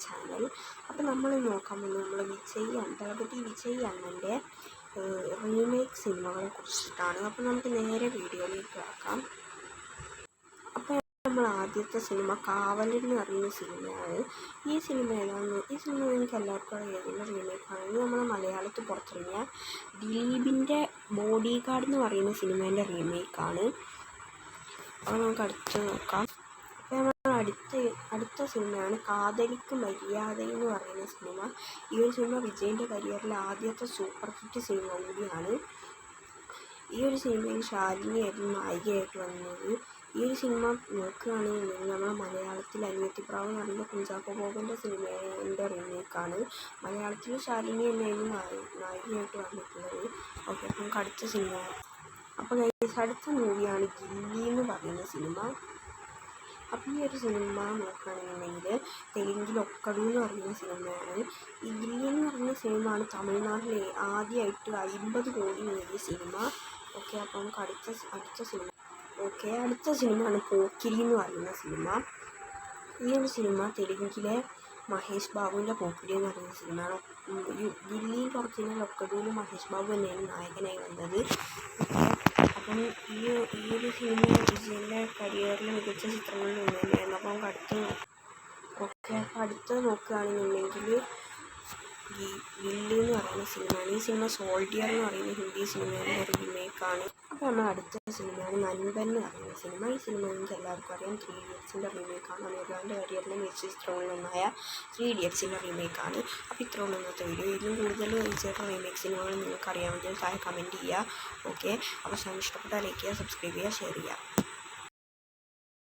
Channel. അപ്പോൾ നമ്മൾ നോക്കാൻ പോകുന്നത് ദളപതി വിജയ് അണ്ണൻ്റെ റീമേക്ക് സിനിമകളെ കുറിച്ചിട്ടാണ്. അപ്പോൾ നമുക്ക് നേരെ വീഡിയോയിലേക്ക് ആക്കാം. അപ്പോൾ നമ്മൾ ആദ്യത്തെ സിനിമ കാവൽ എന്ന് പറയുന്ന സിനിമയാണ്. ഈ സിനിമ നിങ്ങൾക്ക് എല്ലാവർക്കും അറിയാവുന്ന റീമേക്കാണ്. ഇത് നമ്മുടെ മലയാളത്തിൽ പുറത്തിറങ്ങിയ ദിലീപിൻ്റെ ബോഡി ഗാർഡ് എന്ന് പറയുന്ന സിനിമേൻ്റെ റീമേക്കാണ്. അപ്പോൾ നമുക്ക് അടുത്ത് നോക്കാം. അപ്പോൾ നമ്മൾ അടുത്ത സിനിമയാണ് കാതലിക്ക് മര്യാദ എന്ന് പറയുന്ന സിനിമ. ഈ ഒരു സിനിമ വിജയിൻ്റെ കരിയറിലെ ആദ്യത്തെ സൂപ്പർ ഹിറ്റ് സിനിമ കൂടിയാണ്. ഈ ഒരു സിനിമയിൽ ശാലിനിയായിരുന്നു നായികയായിട്ട് വന്നത്. ഈ ഒരു സിനിമ നോക്കുകയാണെന്നുണ്ടെങ്കിൽ നമ്മുടെ മലയാളത്തിൽ അനിയത്തിപ്രാവ് എന്ന് പറയുന്ന കുഞ്ചാക്കോ ബോബൻ്റെ സിനിമേൻ്റെ റീമേക്കാണ്. മലയാളത്തിൽ ശാലിനി തന്നെയായിരുന്നു നായികയായിട്ട് വന്നിട്ടുള്ളത്. ഓക്കെ, അപ്പം നമുക്ക് അടുത്ത സിനിമ. അപ്പോൾ അടുത്ത മൂവിയാണ് ഗില്ലി എന്ന് പറയുന്ന സിനിമ. അപ്പോൾ ഈ ഒരു സിനിമ നോക്കുകയാണെന്നുണ്ടെങ്കിൽ തെലുങ്കിൽ ഒക്കടു എന്ന് പറയുന്ന സിനിമയാണ്. ഈ ഗില്ലി എന്ന് പറയുന്ന സിനിമയാണ് തമിഴ്നാട്ടിലെ ആദ്യമായിട്ട് 50 കോടി നേടിയ സിനിമ. ഓക്കെ, അപ്പോൾ നമുക്ക് അടുത്ത സിനിമയാണ് പോക്കിരി എന്ന് പറയുന്ന സിനിമ. ഈ ഒരു സിനിമ തെലുങ്കിലെ മഹേഷ് ബാബുവിൻ്റെ പോക്കിരി എന്ന് പറയുന്ന സിനിമയാണ്. ഗില്ലിയിൽ ഒറിജിനൽ ഒക്കടൂയിൽ മഹേഷ് ബാബു തന്നെയാണ് നായകനായി വന്നത്. അപ്പം ഈ ഒരു സിനിമ വിജയൻ്റെ കരിയറിൽ മികച്ച ചിത്രങ്ങളിൽ ഒന്ന് തന്നെയായിരുന്നു. അപ്പോൾ നമുക്ക് അടുത്തത് നോക്കുകയാണെന്നുണ്ടെങ്കിൽ ഗില്ലി എന്ന് പറയുന്ന സിനിമയാണ്. ഈ സിനിമ സോൾഡിയർ എന്ന് പറയുന്ന ഹിന്ദി സിനിമയുടെ റീമേക്കാണ്. അപ്പോൾ നമ്മൾ അടുത്ത സിനിമയാണ് നൻപൻ എന്ന് പറയുന്ന സിനിമ. ഈ സിനിമ നിങ്ങൾക്ക് എല്ലാവർക്കും അറിയാം, 3 ഇഡിയറ്റ്സിൻ്റെ റീമേക്കാണ്. അമീർഖാൻ്റെ കരിയറിലെ മികച്ച ചിത്രങ്ങളിലൊന്നായ 3 ഇഡിയറ്റ്സിൻ്റെ റീമേക്കാണ്. അപ്പോൾ ഇത്രയുള്ള ഇന്നത്തെ വീഡിയോ. ഇതിലും കൂടുതൽ വിജയുടെ റീമേക്ക് സിനിമകൾ നിങ്ങൾക്ക് അറിയാമെങ്കിൽ താഴെ കമൻറ്റ് ചെയ്യുക. ഓക്കെ, അപ്പോൾ ചാനൽ ഇഷ്ടപ്പെട്ടാൽ ലൈക്ക് ചെയ്യുക, സബ്സ്ക്രൈബ് ചെയ്യുക, ഷെയർ ചെയ്യുക.